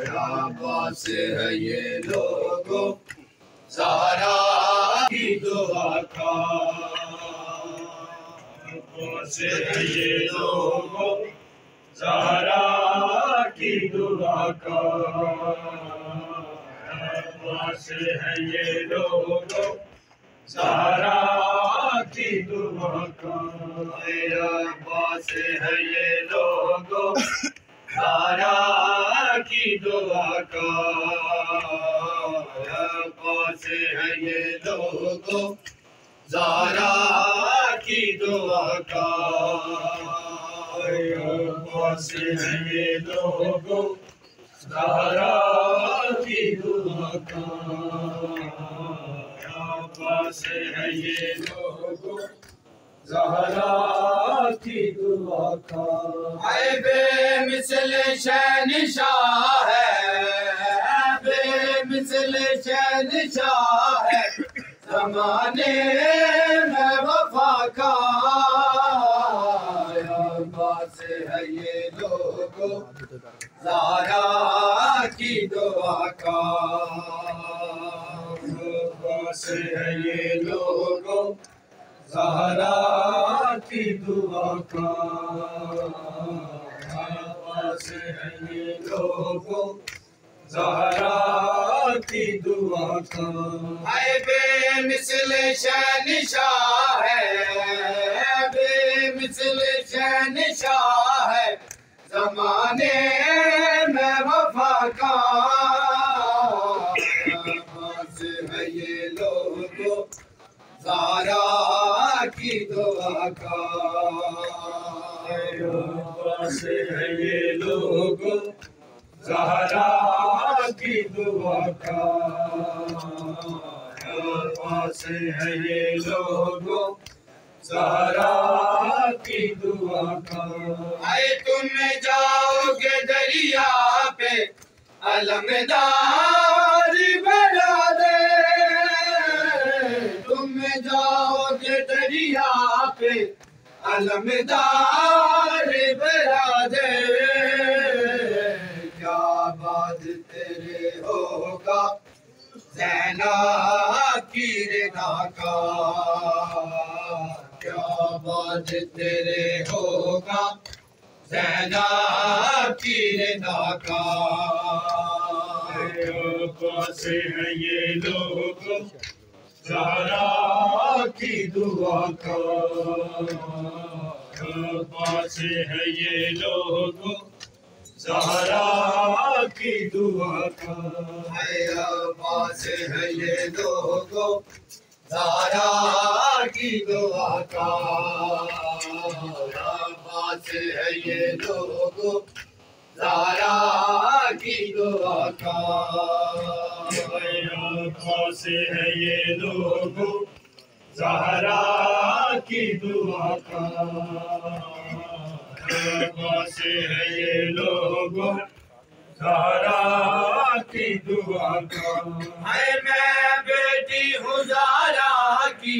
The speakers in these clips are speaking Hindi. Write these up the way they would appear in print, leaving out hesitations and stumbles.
अब्बास है ये लोगों ज़हरा की दुआ का, अब्बास है ये लोगों ज़हरा की दुआ का, अब्बास है ये लोगों ज़हरा की दुआ का, अब्बास है ये लोगों ज़हरा की दुआ का, अब्बास है ये लोगों ज़हरा की दुआ का, अब्बास है ये लोगों ज़हरा की दुआ का, अब्बास है ये लोगों ज़हरा की दुआ का। आए बेमिसल शहंशाह है, बेमिसल शहंशाह है, ज़माने में वफ़ा का, अब्बास है ये लोगों ज़हरा की दुआ का, अब्बास है ये लोगों ज़हरा की दुआ का, अब्बास है ये लोगों ज़हरा की दुआ का। आए बेमिसल शहंशाह है, बेमिसल शहंशाह है, ज़माने में वफ़ा का, अब्बास है ये लोगों ज़हरा की दुआ का, अब्बास है ये लोगों ज़हरा की दुआ का, अब्बास है ये लोगों ज़हरा की दुआ का। आए तुम जाओगे दरिया पे अलमदारी बना दे, तुम जाओगे दरिया पे अलमदारी बना दे, क्या बात तेरे होगा ज़ैना की रिदा का, क्या बात तेरे होगा ज़ैना की रिदा का, अब्बास है ये लोगों ज़हरा की दुआ का, अब्बास है ये लोगों ज़हरा की दुआ का, अब्बास है ये लोगों ज़हरा की दुआ का, अब्बास है ये लोगों ज़हरा की दुआ का, अब्बास है ये लोगों ज़हरा की दुआ का, अब्बास है ये लोगों ज़हरा की दुआ का। है मैं बेटी हूँ ज़हरा की,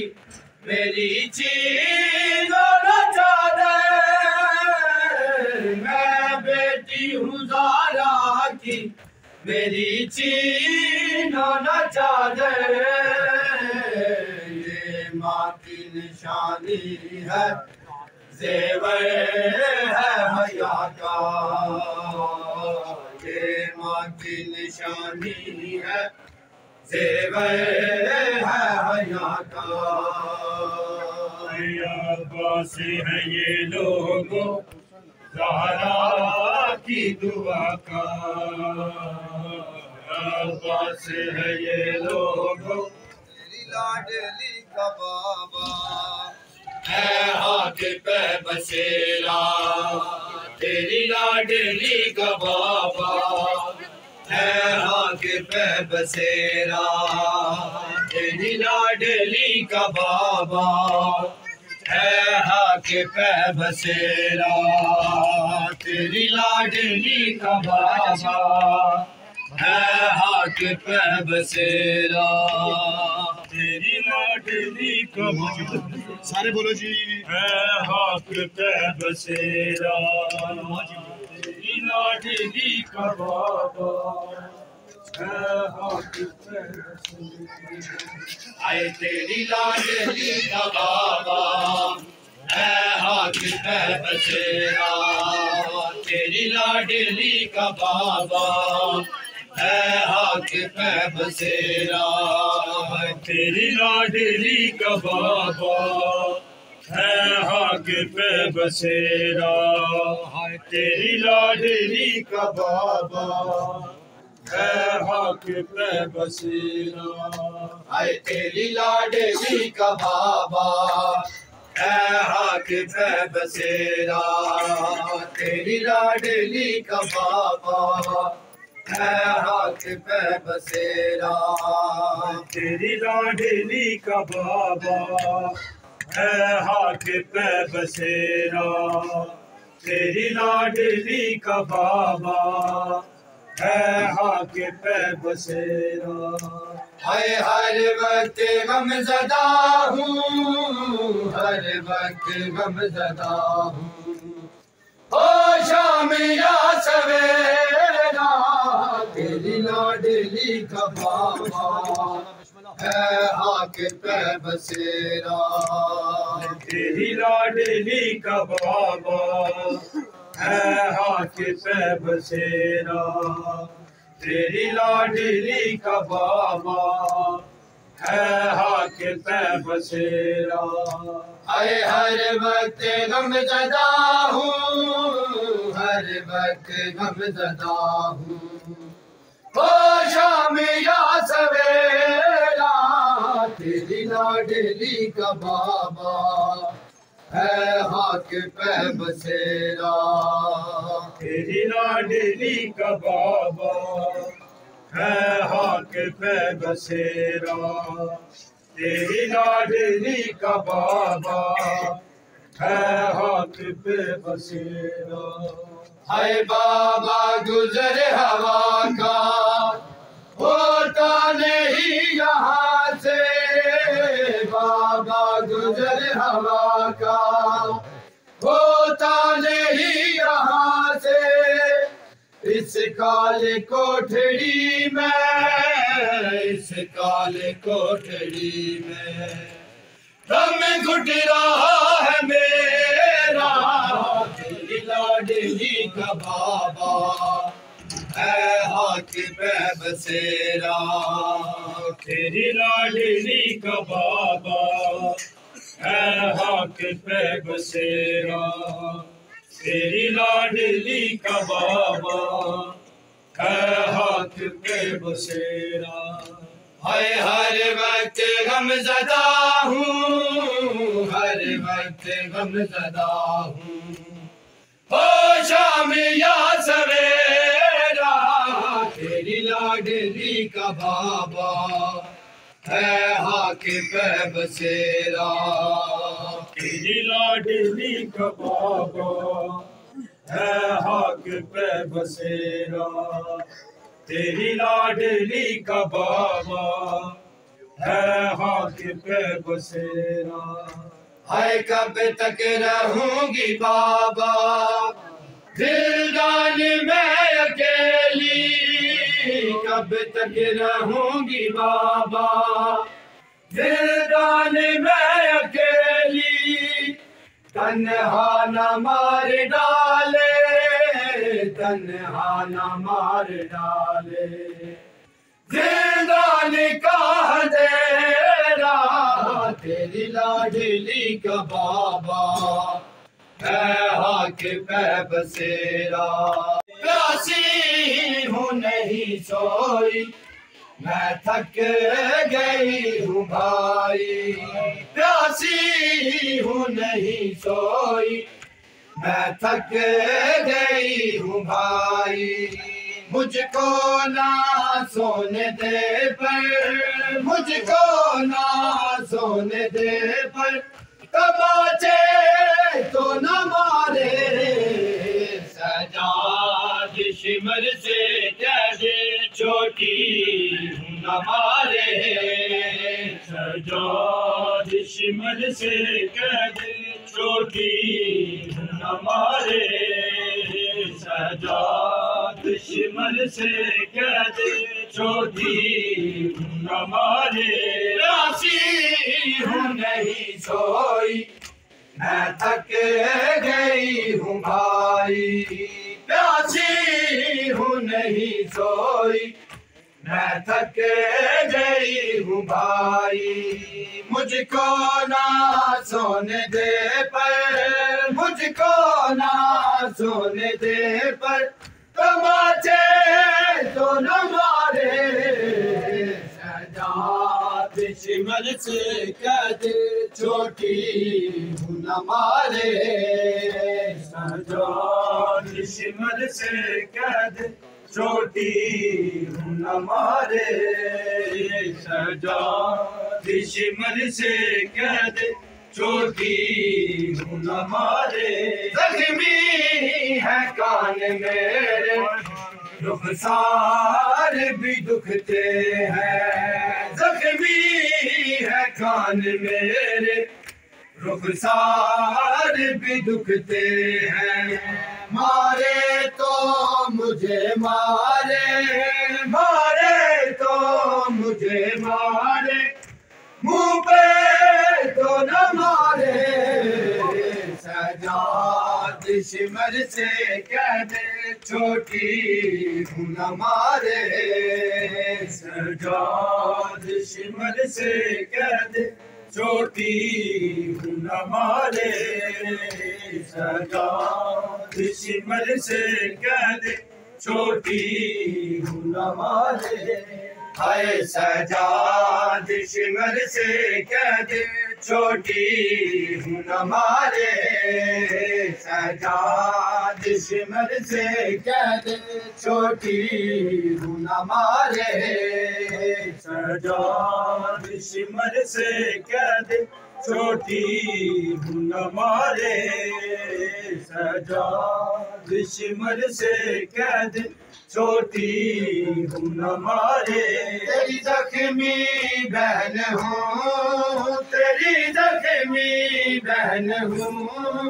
मेरी चीज़ों न चादर, मैं बेटी हूँ ज़हरा की, मेरी चीज़ों न चादर, ये माँ की निशानी है, ज़ेवर है हया का, ये माँ की निशानी है, ज़ेवर है हया का, अब्बास है ये लोगों ज़हरा की दुआ का, अब्बास है ये लोगों तेरी लाडली का बाबा है, हाथ पे बसेरा तेरी लाडली का बाबा है, हाथ पे बसेरा तेरी लाडली का बाबा है, हाथ पे बसेरा तेरी लाडली का बाबा है, हाथ पे बसेरा तेरी लाडली का बाबा, सारे बोलो जी, है हाथ पे बसेरा तेरी लाडली का बाबा आए तेरी लाडली का बाबा है हाथ पे बसेरा तेरी लाडली का बाबा है हाथ पे बसेरा तेरी लाडली का बाबा है हाथ पे बसेरा तेरी लाडली का बाबा है हाथ पे बसेरा हाय तेरी लाडली का बाबा है हाथ पे बसेरा तेरी लाडली का बाबा है हाथ पे बसेरा तेरी लाडली का बाबा है हाथ पे बसेरा तेरी लाडली का बाबा है हाथ पे बसेरा हाय हर वक्त गमज़दा हूँ हर वक्त गमज़दा हूँ ओ शाम या सवेरा तेरी लाडली का बाबा है हाथ पे बसेरा तेरी लाडली का बाबा है हाथ पे बसेरा तेरी लाडली का बाबा है हाथ पे बसेरा हाय हर वक्त गमज़दा हूँ हर वक्त गमज़दा हूँ ओ शाम या सवेरा तेरी लाडली का बाबा है हाथ पे बसेरा तेरी लाडली का बाबा है हाथ पे बसेरा तेरी लाडली का बाबा है हाथ पे बसेरा हाय बाबा गुजर हवा का होता नहीं यहाँ से बाबा गुजर हवा का होता नहीं यहाँ से इस काले कोठड़ी में इस काले कोठड़ी में दम घुट रहा है मेरा तेरी लाडली का बाबा है हाथ पे बसेरा तेरी लाडली का बाबा है हाथ पे बसेरा तेरी लाडली का बाबा है हाथ पे बसेरा हाय हर वक्त गमज़दा हूँ हर वक्त गमज़दा हूँ ओ शाम या सवेरा तेरी लाडली का बाबा है हाथ पे बसेरा तेरी लाडली का बाबा है हाथ पे बसेरा तेरी लाडली का बाबा है हाथ पे बसेरा हाय कब तक रहूंगी बाबा दिलदान में अकेली कब तक रहूंगी बाबा दिलदान में अकेली तन्हा न मार डाले तन्हा न मार डाले जिंदान का अंधेरा तेरी लाडली का बाबा है हाथ पे बसेरा प्यासी हूँ नहीं सोई मैं थक गई हूँ भाई प्यासी हूँ नहीं सोई मैं थक गई हूँ भाई मुझको ना सोने दे पर मुझको ना सोने दे पर तमाचे तो न मारे सजाद शिमर से जदे छोटी न मारे सजाद शिमर से कदे छोटी न मारे सजाद शिमर से कह दे छोटी हमारे राशि हूँ नहीं सोई मैं थक गई हूँ भाई प्यासी हूँ नहीं सोई मैं थक गई हूँ भाई मुझको ना सोने दे पर मुझको ना सोने दे पर तमाचे तो न मारे सजाद शिमर से कह दे छोटी हूँ न मारे सजाद शिमर से कह दे छोटी हूँ न मारे सजाद शिमर से कह दे छोटी हूँ न मारे जख्मी है कान मेरे रुखसार भी दुखते हैं जख्मी है कान मेरे रुखसार भी दुखते हैं मारे तो मुझे मारे मारे तो मुझे मारे मुंह पे तो न मारे सजाद शिमर से कह दे छोटी हूँ न मारे सजाद शिमर से कह दे छोटी हूँ न मारे सजाद शिमर से कह दे छोटी हूँ न मारे हाय सजाद शिमर से कह दे छोटी हूँ न मारे सजाद शिमर से कह दे छोटी हूँ न मारे सजाद शिमर से कह दे छोटी हूँ न मारे सजाद शिमर से कह दे छोटी हूँ न मारे तेरी जख्मी बहन हूँ तेरी जख्मी बहन हूँ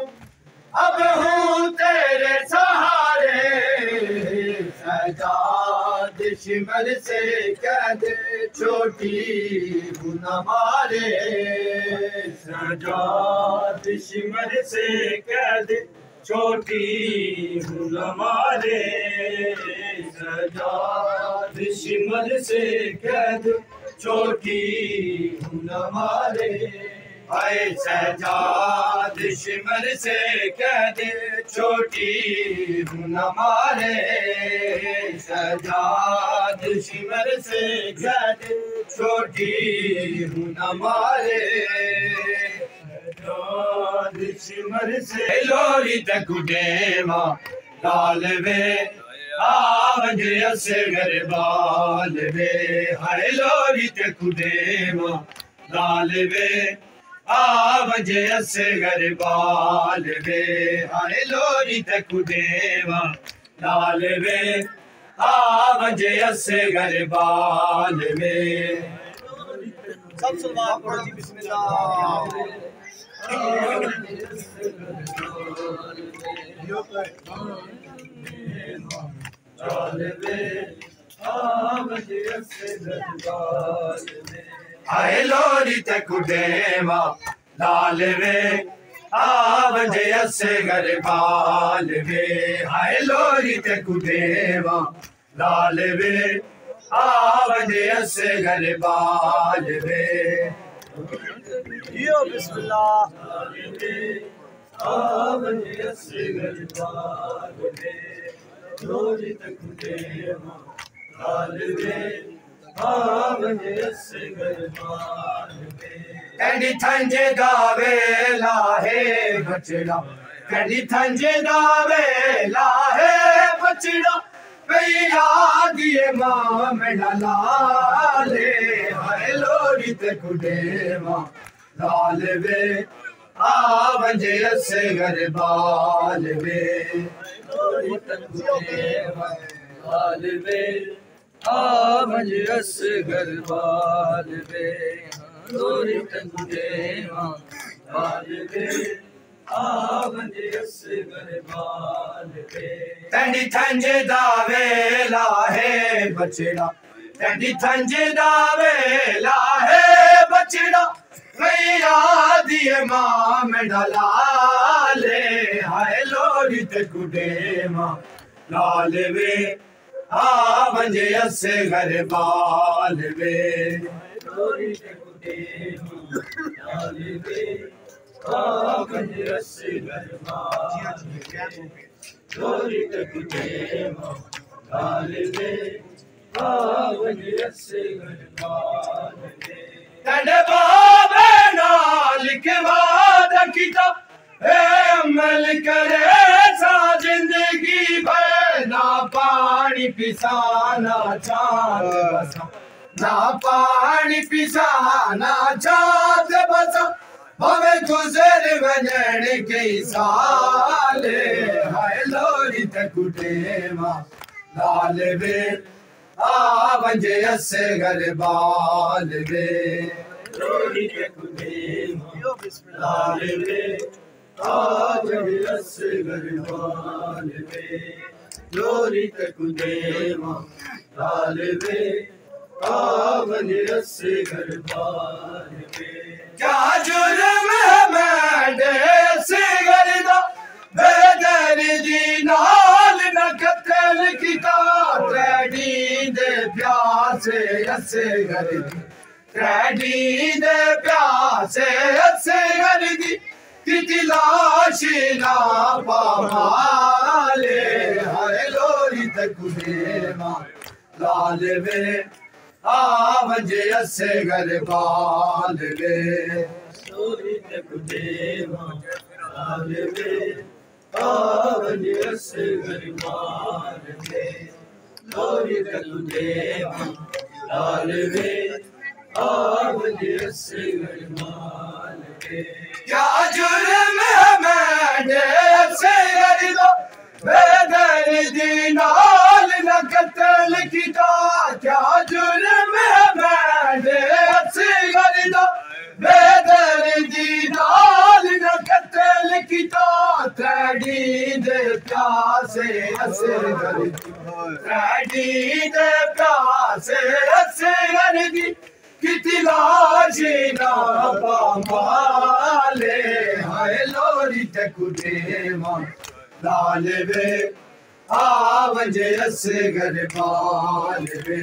अब हूँ तेरे सहारे सजाद शिमर से कह दे छोटी हूँ न मारे सजाद शिमर से कह दे छोटी हूँ न मारे सजाद शिमर से कह दे छोटी हूँ न मारे आए सजाद शिमर से कह दे छोटी हूँ न मारे सजाद शिमर से कह दे छोटी हूँ न मारे सजाद शिमर से लोरी तक उडेवा लाल वे आवजे असगर बाल वे हाय लोरी तक उडेवा लाल वे आवजे असगर बाल वे हाय लोरी तक उडेवा लाल वे आवजे असगर बाल वे सब सलमान पढ़ो जी बिस्मिल्लाह आए लोरी तक उडेवा लाल वे आवजे असगर बाल वे हाय लोरी तक उडेवा लाल वे आवजे असगर बाल वे यो बिस्मिल्लाह आवजे असगर बाल वे लोरी तक उडेवा लाल वे आवजे असगर बाल वे कड़ी थंजे दावे लाहे बचड़ा कड़ी थंजे दावे लाहे बचड़ा पैया दिए माँ में लाले हाय लोरी तक उडेवा लाल वे आवजे असगर बाल वे लोरी तक उडेवा लाल वे आवजे असगर बाल वे लोरी तक उडेवा लाल वे आवंजे असगर बाल वे तेंदी थंज दा वेला है बचड़ा तेंदी थंज दा वेला है बचड़ा मैया दिए मां में डाले हाय लोरी ते कुडे मां लाल वे आवंजे असगर बाल वे लोरी ते कुडे लाल वे आवंजे असगर बाल वे लोरी ते कुडे लाल वे आवंजे असगर बाल वे तेरे बाबे नाल के वादा कीता अमल करे सा जिंदगी भर ना पानी पिसाना चांद बसा ना पानी पिसाना चांद बसा भवे गुजर वजन के साले हाय लोरी ते कुटे मां लाल वे आवंजे असगर बाल वे लोरी ते कुडे लाल वे आवंजे असगर बाल वे लोरी ते कुडे लाल वे आवंजे असगर बाल वे क्या जुर्म है मैंने असगर दा बेदर्दी नाल न कत्ल कीता त्रैडी दे प्यासे असगर दी त्रैडी दे प्यासे असगर दी किती लाश ना पामाले हाय लोरी ते कुडे मां लाल वे आवंजे असगर बाल वे लोरी ते कुडे लाल वे आवंजे असगर बाल वे लोरी ते कुडे लाल वे आवंजे असगर बाल वे क्या जुर्म है मैंने असगर दा बेदर्दी नाल न कत्ल कीता क्या जुर्म है मैंने असगर दा बेदर्दी नाल न कत्ल कीता त्रैडी दे प्यासे असगर दी त्रैडी दे प्यासे असगर दी किती लाश ना पामाले हाय लोरी ते कुडे मां लाल वे आवंजे असगर बाल वे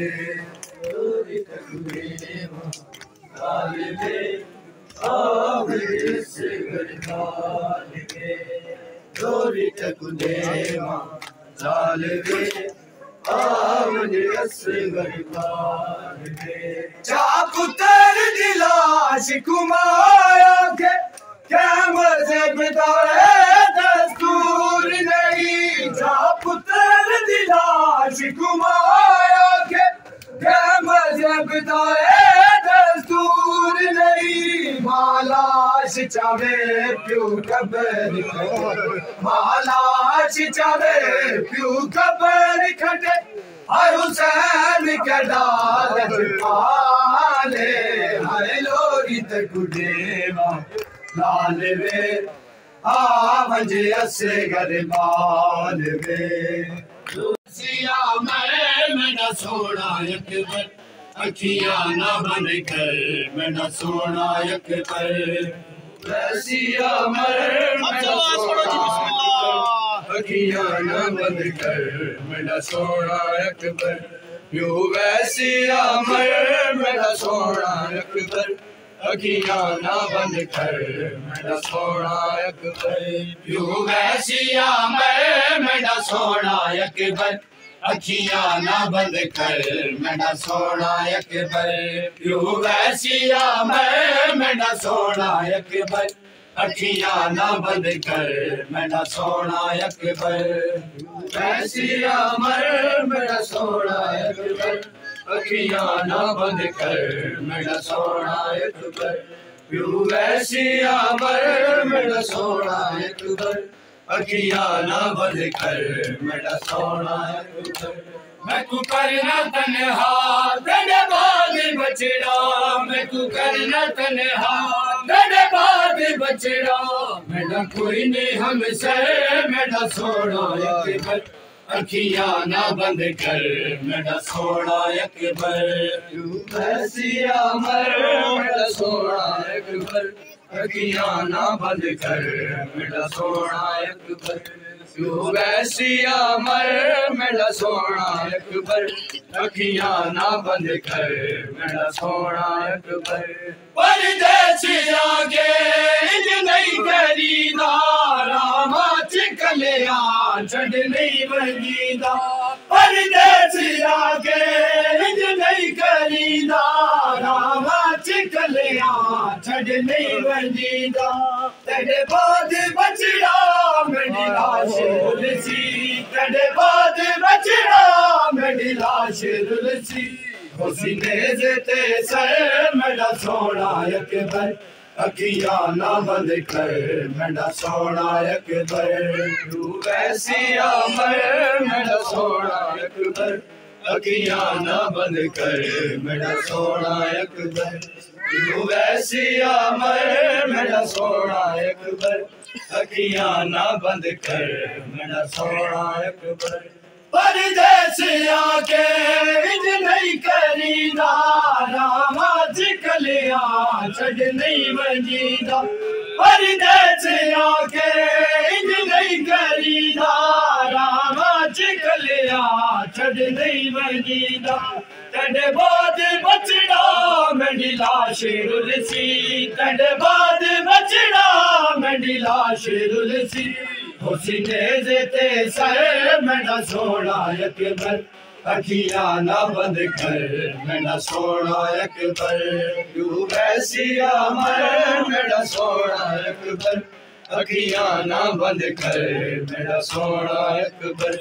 लोरी ते कुडे लाल वे आवंजे असगर बाल वे लोरी ते कुडे लाल वे आवंजे असगर बाल वे जा पुत्र दी लाश कुमाया के क्या मजहब दाए दस्तूर नहीं जा पुत्र दी लाश कुमाया के क्या मजहब दाए दस्तूर नहीं मालाश चावे प्यू कबर मालाश चावे प्यू कबर खटे हाय हुसैन के डालत पाले हाय लोरी ते कुडे मां लाल वे आवंजे असगर बाल वे सिया मेरा सोना अकबर अखियां ना बंद कर मेरा सोना अकबर सिया मेरा सोना अखियां ना बंद कर मेरा सोना अकबर यूं वैसिया मेरा सोना अकबर अखियां ना बंद कर मेरा सोना अकबर यूं वैसिया मेरा सोना अकबर अखियां ना बंद कर मेरा सोना अकबर यूं वैसिया मेरा सोना अकबर अखियां ना बंद कर मेरा सोना अकबर वैसिया मेरा सोना अकबर अखियां ना बंद कर मेरा सोना अकबर यूं वैसिया मेरा सोना अकबर अखियां ना बंद कर मेरा सोना अकबर मैं तू करना तन्हा तेरे बाद बचड़ा मैं तू करना तन्हा तेरे बाद बचड़ा मेरा कोई नहीं हमसे मेरा सोना अकबर अखियां ना बंद कर मेरा सोना अकबर वैसिया मर मेरा सोना अकबर अखियां ना बंद कर मेरा सोना अकबर तू वैसिया मर मेरा सोना अकबर अखियां ना बंद कर मेरा सोना अकबर परदेसिया के इंज नहीं करीदा रामा चिकलिया छड़ नहीं वजीदा परदेसिया के इंज नहीं करीदा रामा चिकलिया छड़ नहीं वजीदा तेरे बाद बचड़ा मेरी लाश रुलसी तेरे बाद बचड़ा मेरी लाश रुलसी सीने ते सर मेरा सोना अकबर अखियां ना बंद कर मेरा सोना अकबर तू वैसिया मर मेरा सोना अकबर अखियां ना बंद कर मेरा सोना अकबर तू वैसिया मर मेरा सोना अकबर अखियां ना बंद कर मेरा सोना अकबर परदेसिया के इंज नहीं करीदा रामा चिकलिया छड़ नहीं वजीदा परदेसिया के इंज नहीं करीदा रामा चिकलिया छड़ नहीं वजीदा तेरे बाद बचड़ा मेरी लाश रुलसी तेरे बाद बचड़ा मेरी लाश रुलसी सीने ते सर मेरा सोना अकबर अखियां ना बंद कर मेरा सोना अकबर तू वैसिया मर मेरा सोना अकबर अखियां ना बंद कर मेरा सोना अकबर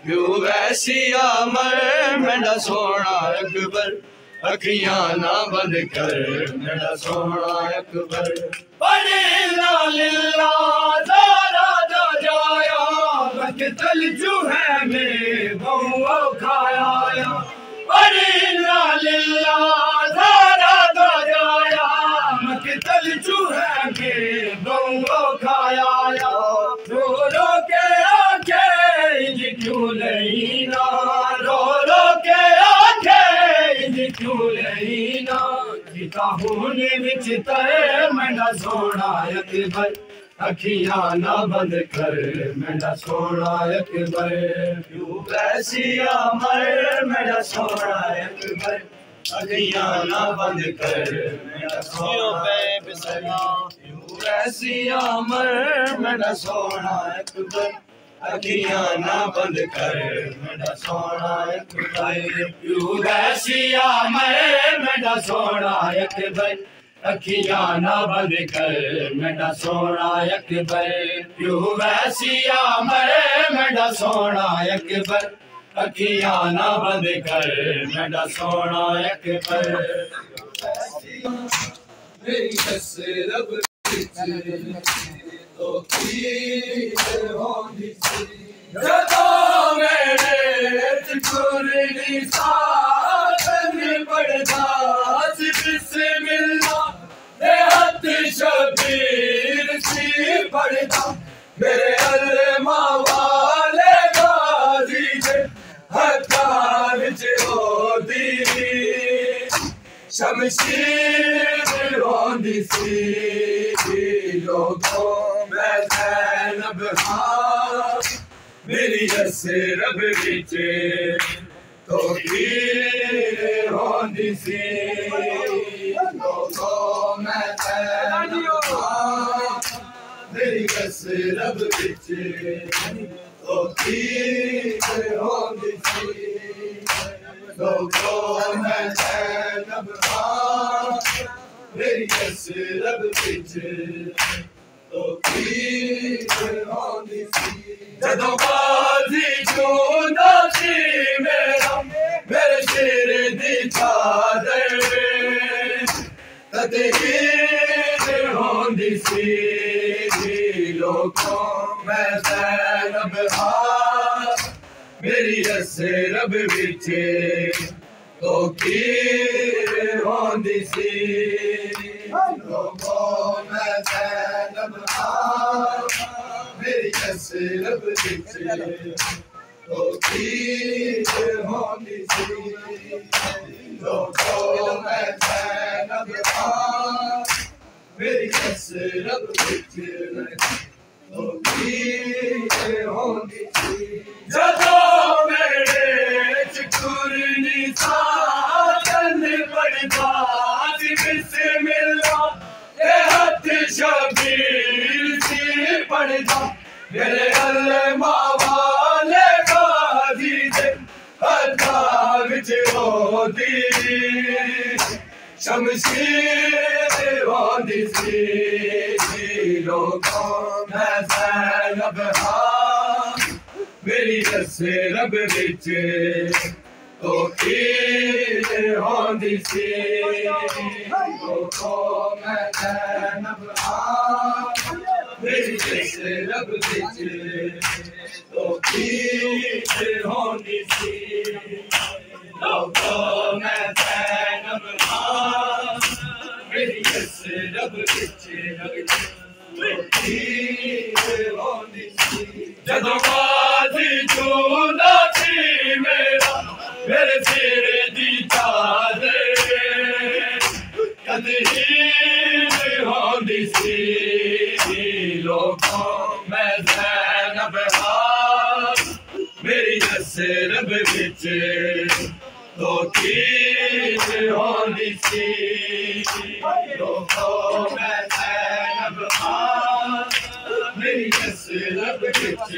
तू वैसिया मर मेरा सोना अकबर अखियां ना बंद कर मेरा सोना अकबर बड़े लालिल्ला ज़ारा दा जाया बकतल जो है में बहुआ खाया बड़े लालिल्ला ज़ारा दा जाया बकतल जो है में बहुआ खाया रो रो के आके इंज क्यों नहीं ना रो रो के आके इंज क्यों नहीं ना जीता होने विच ते मेरा सोना अकबर अखियां ना बंद कर मेरा सोना अकबर तू वैसिया मर मेरा सोना अकबर अखियां ना बंद कर मेरा सोना तू वैसिया मर मेरा सोना अकबर अखियां ना बंद कर मेरा सोना अकबर तू वैसिया मर मेरा सोना अकबर अखियां ना बंद कर मेरा सोना अकबर तू वैसिया मर मेरा सोना अकबर अखियां ना बंद कर मेरा सोना अकबर मेरी कसरत तो जदों मेरे चुकुरनी साथ पड़ता बिस्मिल्लाह दे हथ शबीर सी पड़ता मेरे अल्मा वाले गाजी जे हत्था विच होदी शमशीर होंदी सी लोगों मैं ज़ैनब हाँ मेरी रब विच तो होंदी सी लोगों मैं ज़ैनब हाँ मेरी रब विच तो होंदी सी लोगों मैं ज़ैनब हाँ मेरी रब विच जदों बाजी चूंदा सी मेरा मेरे सिर दी चादर तदहीर होंदी सी लोगों मैं ज़ैनब हाँ मेरी रब विच तो होंदी सी लोगों में ज़ैनब मेरी कसरत होती होनी सी लोगों में ज़ैनब मेरी कसरत होती होनी सी जदों मेरे चकुरनी साजन पड़ता बिस्मिल्लाह ये हथ शबीर सी पड़ता मेरे अल्लामा वाले गाजी दे हथा विच होती शमशीर होती सी लोगों में ज़ैनब मेरी कसरत विच होती होंदी सी लोगों में ज़ैनब मेरी कसरत विच होती होंदी सी लोगों में ज़ैनब मेरी कसरत विच होती होंदी सी जदों गाजी चूंदा सी मेरे सिर दी चादर कदीर होंदी सी लोगों में ज़ैनब मेरी कसरत विच होती होंदी सी लोगों में ज़ैनब मेरी कसरत विच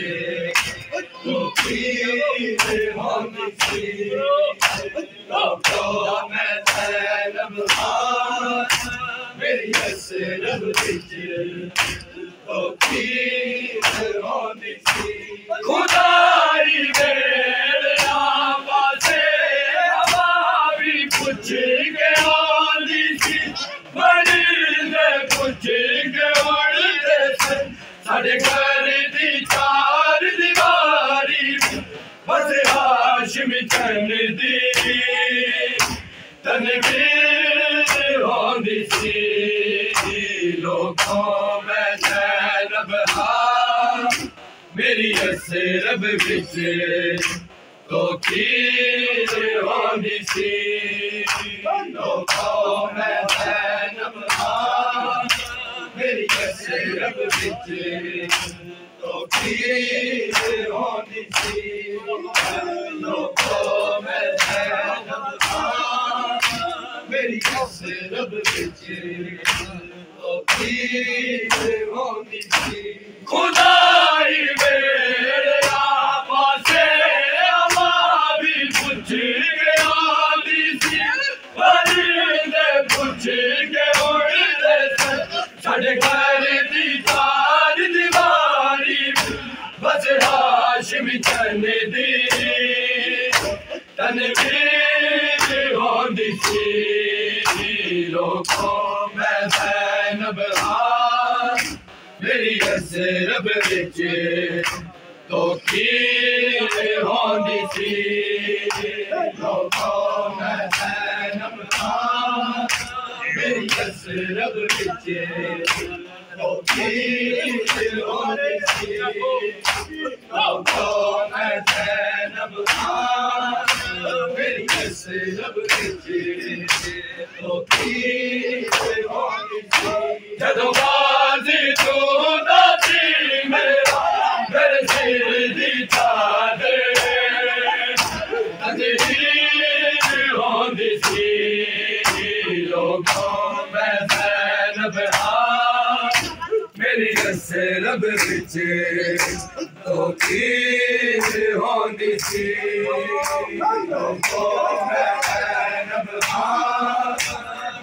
होती होंदी सी लोगों में ज़ैनब मेरी कसरत विच होती होंदी सी खुदाई मेरा पासे हवा भी पुछ के आंदी सी बड़ी ने पुछ के उड़ते से साढ़े घर दी चार दीवारी बस हाशमी चन दी तनवीर होंदी सी लोगों में ज़ैनब मेरी कसरत विच होती होंदी सी लोगों में ज़ैनब मेरी कसरत विच होती होंदी सी लोगों में ज़ैनब मेरी कसरत विच होती होंदी सी खुदाई मेरा पासे हवा भी पुछ के आंदी सी परिंदे पुछ के उड़ते से साढ़े घर दी चार दीवारी बस हाशमी चन दी तनवीर होंदी सी लोगों में ज़ैनब मेरी कसरत विच होती होंदी सी लोगों में ज़ैनब मेरी कसरत विच होती होंदी सी लोगों में ज़ैनब मेरी कसरत विच होती होंदी सी जदों गाजी चूंदा सी मेरे सिर दी चादर कदीर होंदी सी लोगों में ज़ैनब मेरी कसरत विच होती होंदी सी लोगों में ज़ैनब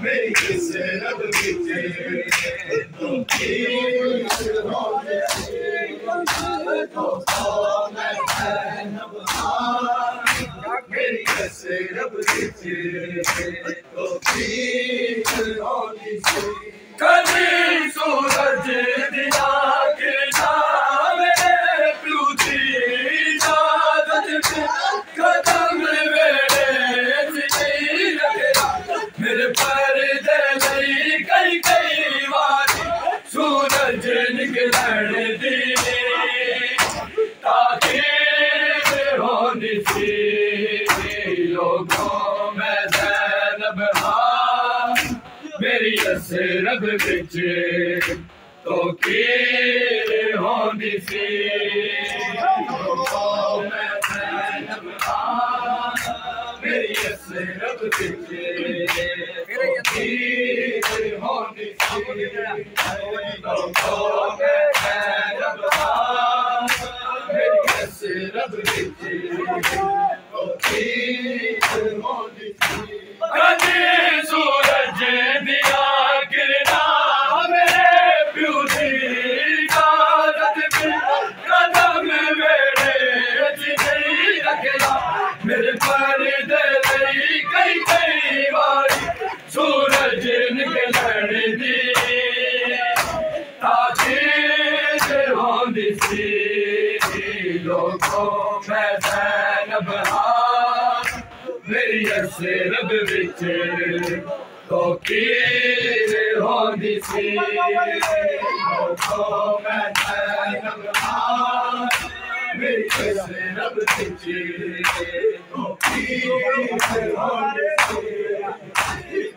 मेरी कसरत विच होती होंदी सी लोगों में ज़ैनब मेरी कसरत विच होती होंदी सी कभी सूरज दिया किरना मेरे प्यू दी इजाजत से कदम मेरे मेरे पर्दे नहीं कहीं मैं ज़ैनब हाँ मेरी असरब विच तो की होंदी सी मैं ज़ैनब हाँ मेरी असरब विच तो की होंदी सी मैं ज़ैनब हाँ मेरी असरब विच कदी सूरज दिया किरणा मेरे प्यू दी इजाजत में कदम मेरे जिंदगी रखला मेरे पर्दे लई कई कई बारी सूरज निकलण दी ताकीद होंदी सी लोगों मैं ज़ैनब हाँ मेरी असरब विच तो की होंदी सी लोगों मैं ज़ैनब हाँ मेरी असरब विच तो की होंदी सी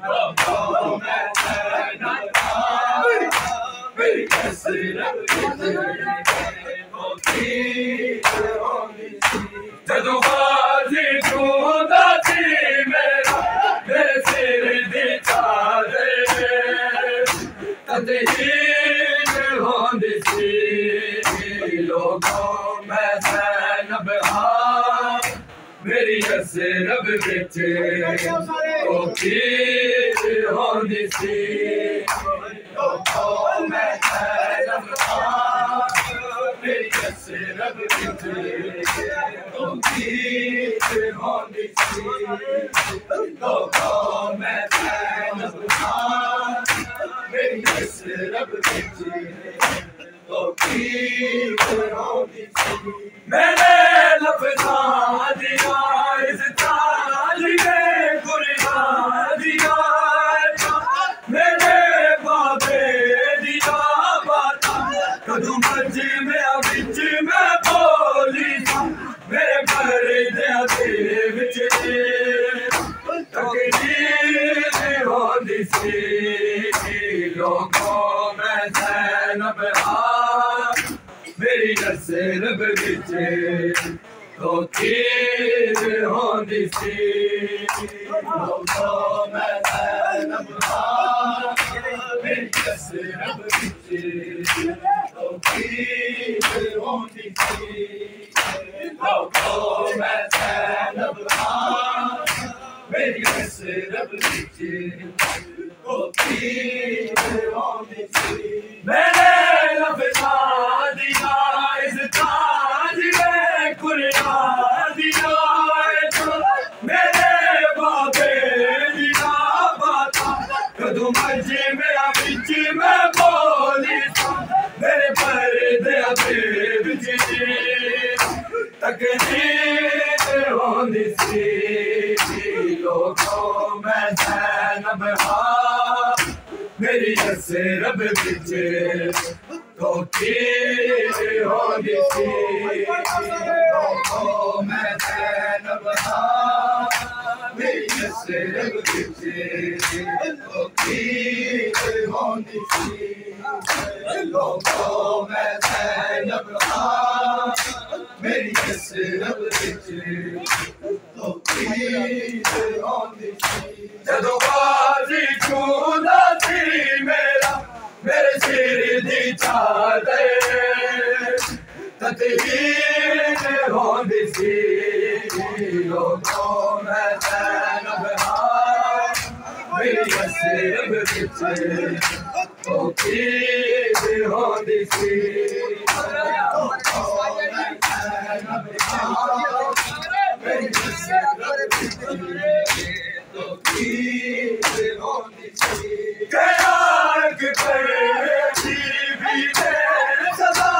लोगों मैं ज़ैनब हाँ मेरी असरब विच जदों बाजी चूंदा सी मेरा मेरे सिर दी चादर तदे हीर होंदी सी लोगों मैं ज़ैनब हाँ मेरी असरब विच तो की होंदी सी लोगों मैं ज़ैनब हाँ मेरी असरब विच तो की होंदी सी लोगों मैं ज़ैनब हाँ मेरी असरब विच तो की होंदी सी मैंने लफ्ज़ां दिया इस ताज में कुर्बान दिया मेरे बाबे दिया बाता कदों मर्जी में विच मैं बोली मेरे पर्दे दे विच तकदीर होंदी सी लोगों मैं ज़ैनब हाँ मेरी असरब विच तो की होंदी सी लोगों मैं ज़ैनब हाँ मेरी असरब विच तो की होंदी सी लोगों मैं ज़ैनब हाँ मेरी असरब विच तो की होंदी सी मैंने लफ्ज़ां दिया इस ताज में कुर्बान दिया मेरे बाबे दिया बाता कदों मर्जी मेरा विच मैं बोली मेरे पर्दे विच तकदीर होंदी सी लोगों मैं ज़ैनब हाँ मेरी असरब विच तो की होंदी सी लोगों मैं ज़ैनब हाँ मेरी असरब विच तो की होंदी सी लोगों मैं ज़ैनब हाँ मेरी असरब विच तो की होंदी सी जदों बाजी चूंदा सी मेरा मेरे सिर दी चादर तदे हीर होंदी सी लोगों मैं ज़ैनब हाँ मेरी असरब विच तो की होंदी सी लोगों मैं ज़ैनब हाँ मेरी असरब विच तो की होंदी सी कयाक पर भी दे सदा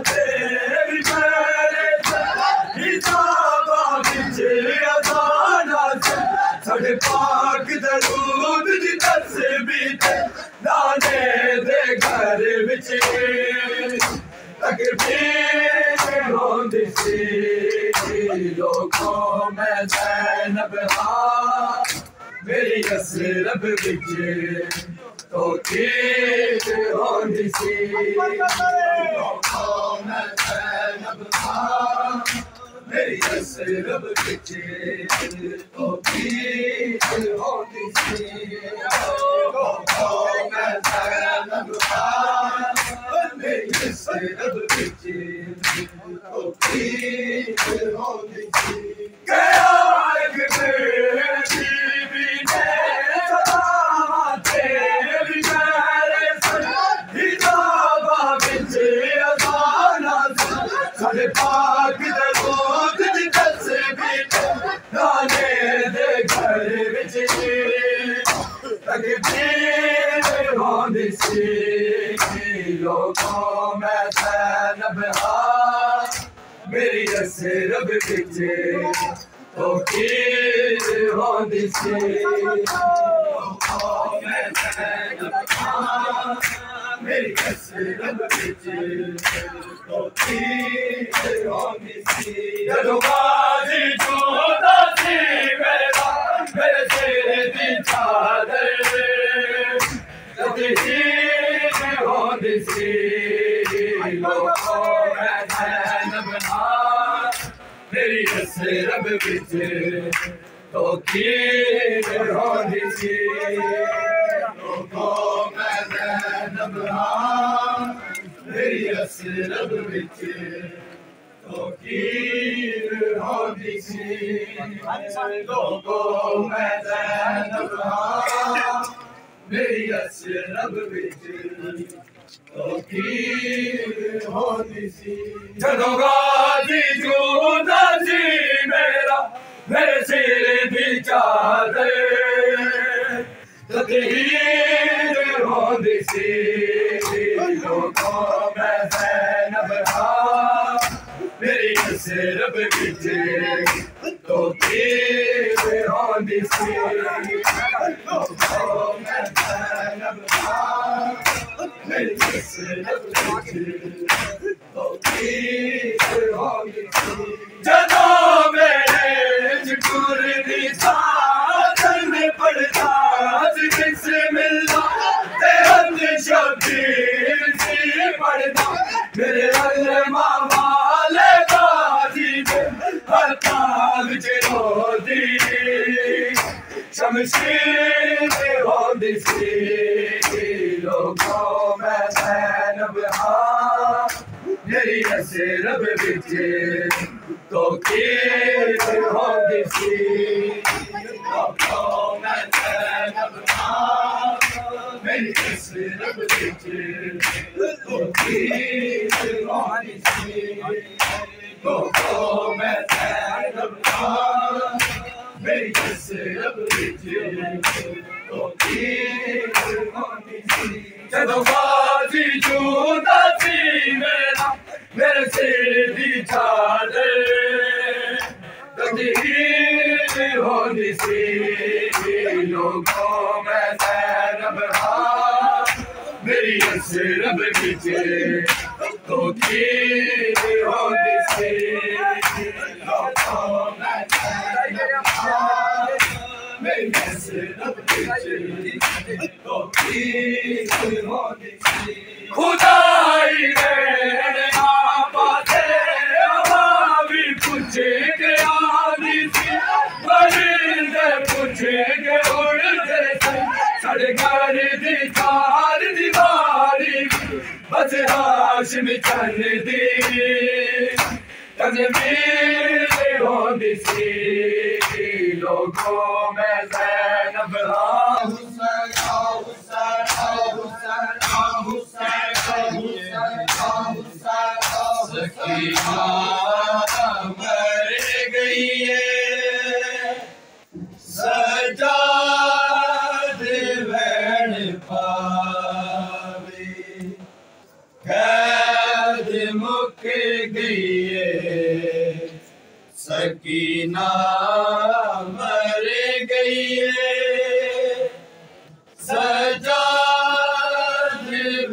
तेरी मेरे हिसाबा विच अज़ाना से साढ़े पाक दरूद दी तस्बीह नाने दे घर विच तकबीर होंदी सी लोगों में ज़ैनब हाँ मेरी असरब विच तो कीर होंदी सी लोगों में ज़ैनब हाँ मेरी असरब विच तो कीर होंदी सी लोगों में ज़ैनब हाँ मेरी असरब विच तो कीर होंदी सी क्या पाक दूध दी तस्बीह गाने दे घर विच तकबीर होंदी सी लोगों में ज़ैनब हाँ मेरी असरब विच तो कीर होंदी सी लोगों में ज़ैनब हाँ मेरी असरब विच तो कीर होंदी सी जदों गाजी चूंदा सी मेरे सिर दी चादर तकदीर होंदी सी लोगों में ज़ैनब हाँ मेरी असरब विच तो कीर होंदी सी लोगों में ज़ैनब हाँ मेरी असरब विच तो कीर होंदी सी लोगों में ज़ैनब हाँ मेरी असरब विच तो कीर होंदी सी जदों गाजी चूंदा सी मेरे सिर दी चादर तकदीर होंदी सी लोगों में ज़ैनब हाँ मेरी असरब विच तो कीर होंदी सी लोगों में ज़ैनब हाँ मेरी असरब विच तो कीर होंदी सी जदों मेरे जुटूर दी साथन पड़दा बिस्मिल्लाह ते हद शबीर सी पड़दा मेरे अल्लामा वाले गाजी दे हर ताल च रोदी शमशीर होंदी सी लोगों में ज़ैनब हाँ मेरी असरब विच तो कीर होंदी सी लोगों में ज़ैनब हाँ मेरी असरब विच तो कीर होंदी सी लोगों में ज़ैनब हाँ मेरी असरब विच तो कीर होंदी सी जदों गाजी चूंदा सी मेरे सिर दी चादर तकदीर होंदी सी लोगों में ज़ैनब हाँ मेरी असरब विच तो कीर होंदी सी लोगों में ज़ैनब हाँ मेरी असरब विच तो कीर होंदी सी खुदाई ने आपा से भी पूछे के आदि सी परिंदे पूछे के उड़ते थे साढ़े घर दी चार दीवारी बस हाशमी चल दी तकदीर होंदी सी लोगों में ज़ैनब हाँ सकीना मर गई है सजाद बैठ पावे कैद मुक गई है सकीना मर गई है सजाद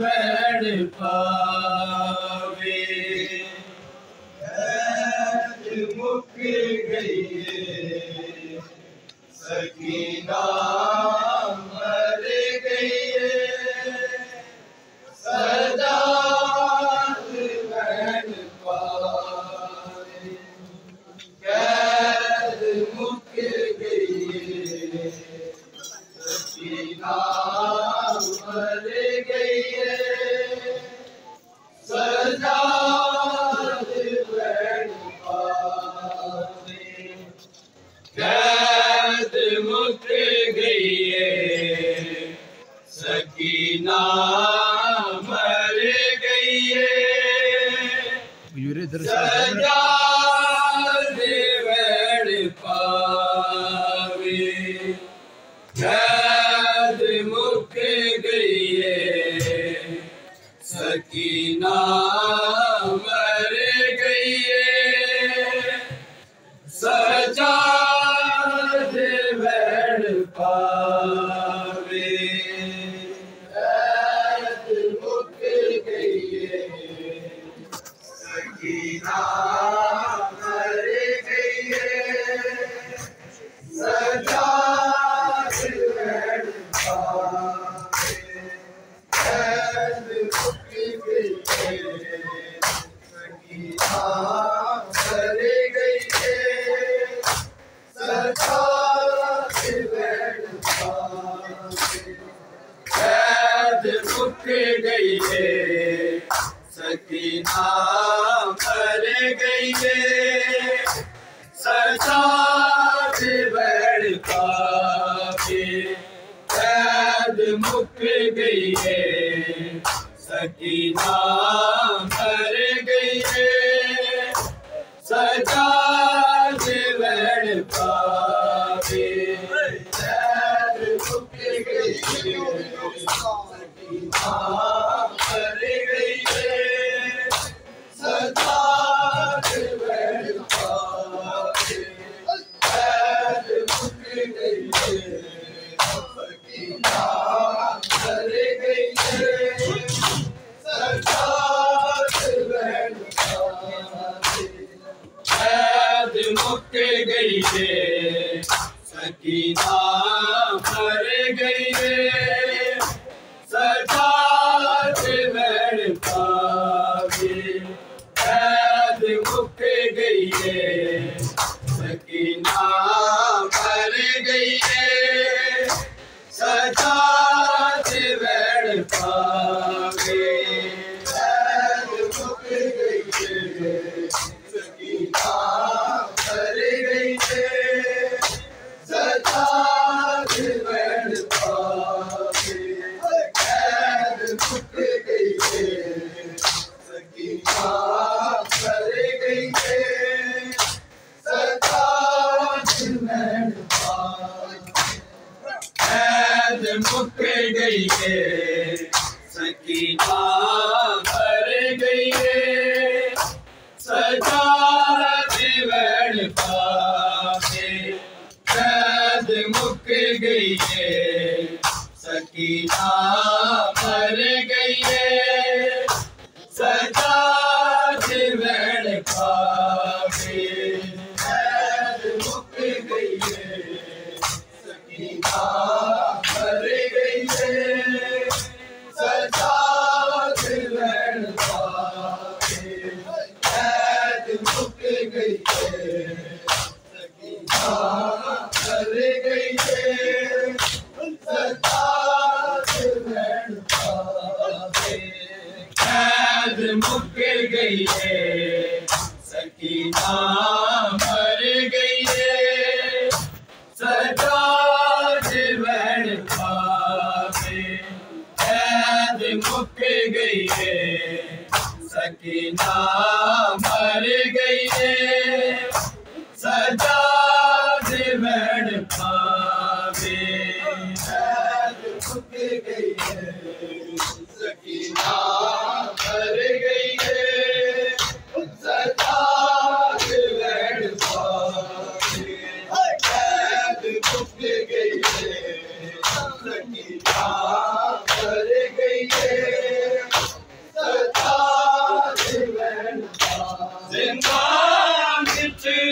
बैठ पावे सकीना मर गई है, सजाद बहन पाए, कैद मुक गई है, सकीना मर गई है, सजाद बहन पाए, कैद मुक गई है, सकीना मर गई है, सजाद बहन पावे, कैद मुक गई है, सकीना मर गई है, सजाद बहन पावे, कैद मुक गई है, सकीना मर गई है, सजाद बहन पावे, कैद मुक गई है, सकीना मर गई है, सजाद बहन पावे, कैद मुक गई है, सकीना मर गई है, सजाद बहन पावे, कैद मुक गई है, सकीना मर गई है, सजाद बहन पावे, कैद मुक गई है, सकीना मर गई है, सजाद बहन पावे, कैद मुक गई है, सकीना मर गई है, सजाद बहन पावे, कैद मुक गई है, सकीना मर गई है, सजाद बहन पावे, कैद मुक गई है, सकीना मर गई है, सजाद बहन पावे, कैद मुक गई है, सकीना मर गई है, सजाद बहन पावे, कैद मुक गई है, सकीना मर गई है, सजाद बहन पावे, कैद मुक गई है, सकीना मर गई है, सजाद बहन पावे, कैद मुक गई है, सकीना मर गई है, सजाद बहन पावे, कैद मुक गई है, सकीना मर गई है, सजाद बहन पावे, कैद मुक गई है, सकीना मर गई है, सजाद बहन पावे, कैद मुक गई है, सकीना मर गई है, सजाद बहन पावे, कैद मुक गई है, सकीना मर गई है, सजाद बहन पावे, कैद मुक गई है, सकीना मर गई है, सजाद बहन पावे, कैद मुक गई है, सकीना मर गई है, सजाद बहन पावे, जिंदा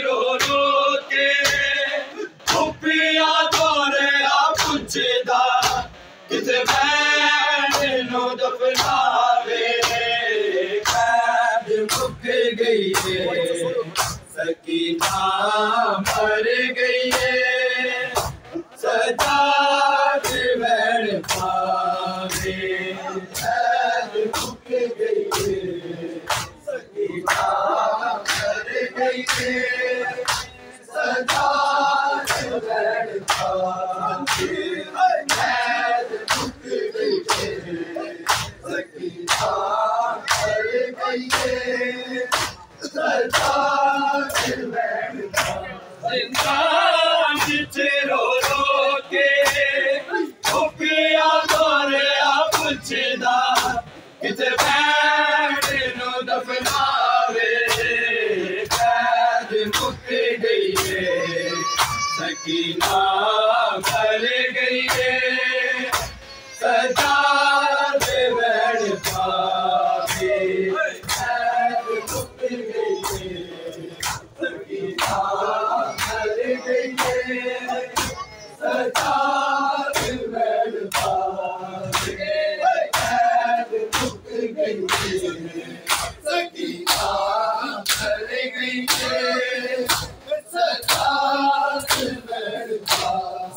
रो रो के खुफिया सकीना भर गई है सजा दे बैठ पावे सकीना भर गई है सजा दे बैठ पावे सकीना भर गई है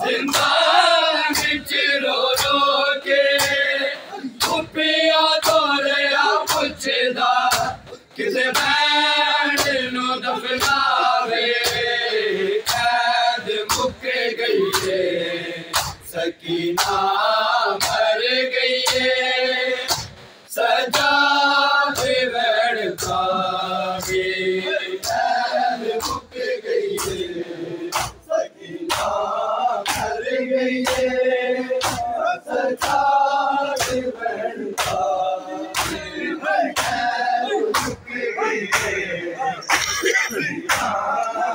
जिंदगी रो रो के खुपिया तोरिया पुछदा किसे बैठ नो दफनावे कैद मुक गई है सकीना मर गई है सजा दे बैठ पावे कैद मुक गई है सकीना मर गई है सजा दे बैठ पावे कैद मुक गई है सकीना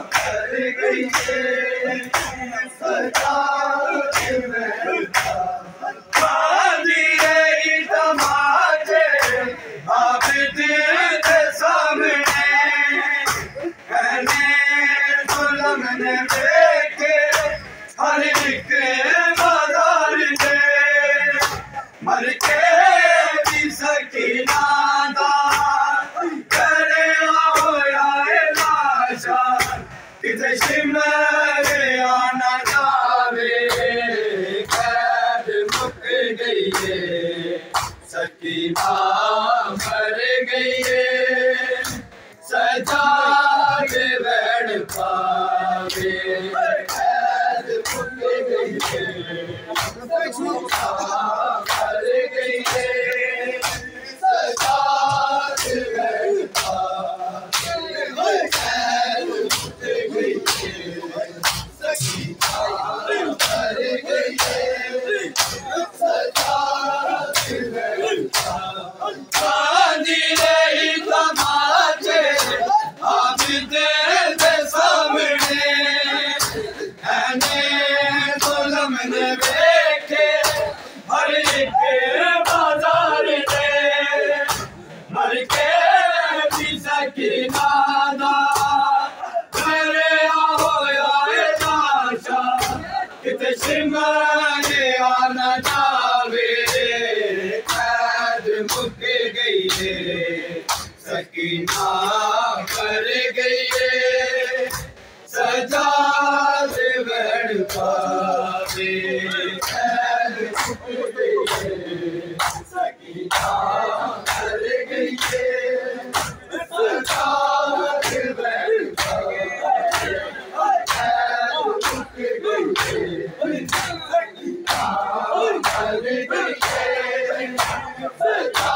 मर गई है सजा दे बैठ पावे हर एक बाजार दे मर के भी सकीना दा करे होया लाशा किते शिमले आना जावे कैद मुक गई है सकीना मर गई है सजा दे बैठ पावे मर गई है सजा दे बैठ पावे कैद मुक गई है सकीना मर गई है सजा दे बैठ पावे रही तमाचे आप दे सामने ने देखे हर एक बाजार दे मर के भी सकीना दा करे होया लाशा किते शिमले आना जावे कैद मुक गई है सकीना मर गई है सजा दे बैठ पावे कैद मुक गई है सकीना मर गई है सजा दे बैठ पावे कैद मुक गई है सकीना मर गई है सजा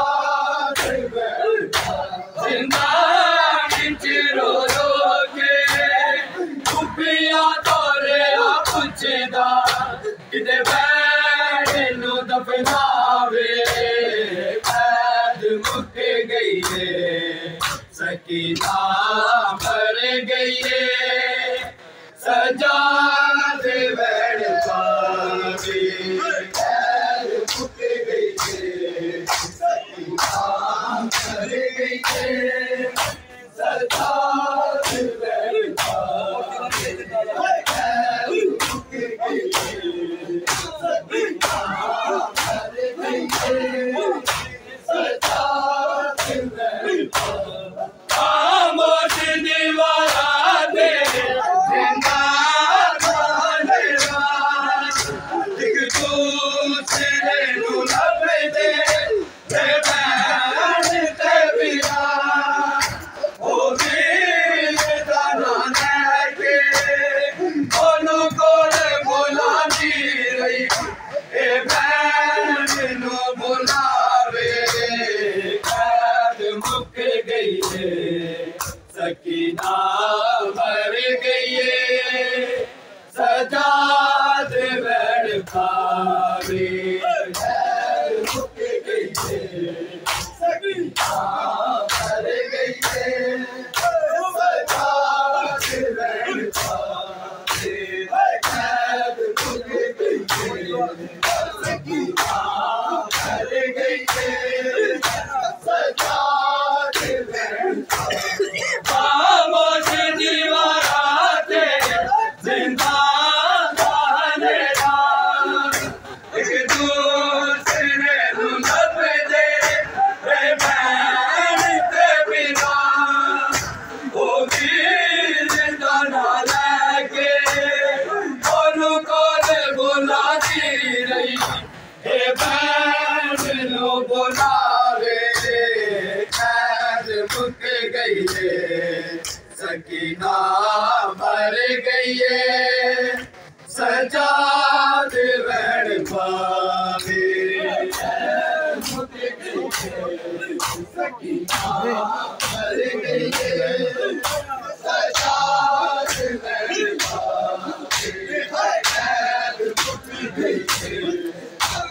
दे बैठ पावे जिंदगी रो रो के खुपिया तोरिया पुछदा किते बैठ नो दफनावे कैद मुक गई है सकीना मर गई है सजा दे बैठ पावे कैद मुक गई है सकीना मर गई है सजा दे बैठ पावे कैद मुक गई है सकीना मर गई है सजा दे बैठ पावे खामोश दीवारा दे जिंदाबाद एक दूसरे को लब दे बैठ ते बिया ओ वीर दाना के बोलो कोले सकीना मर गई है सजाद बहन पावे सकीना मर गई है सजाद बहन पावे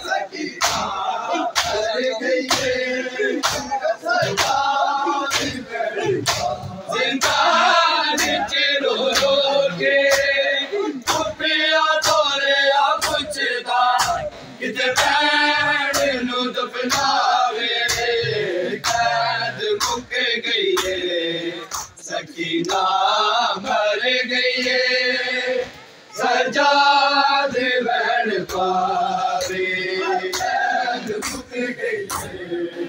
सकीना मर गई है सजाद बहन जिंदा रो रो के कुपिया तोरे आ पुछदा किते पैण नु दफनावे कैद मुक गई है सकीना मर गई है सजाद बहन पावे कैद मुक गई है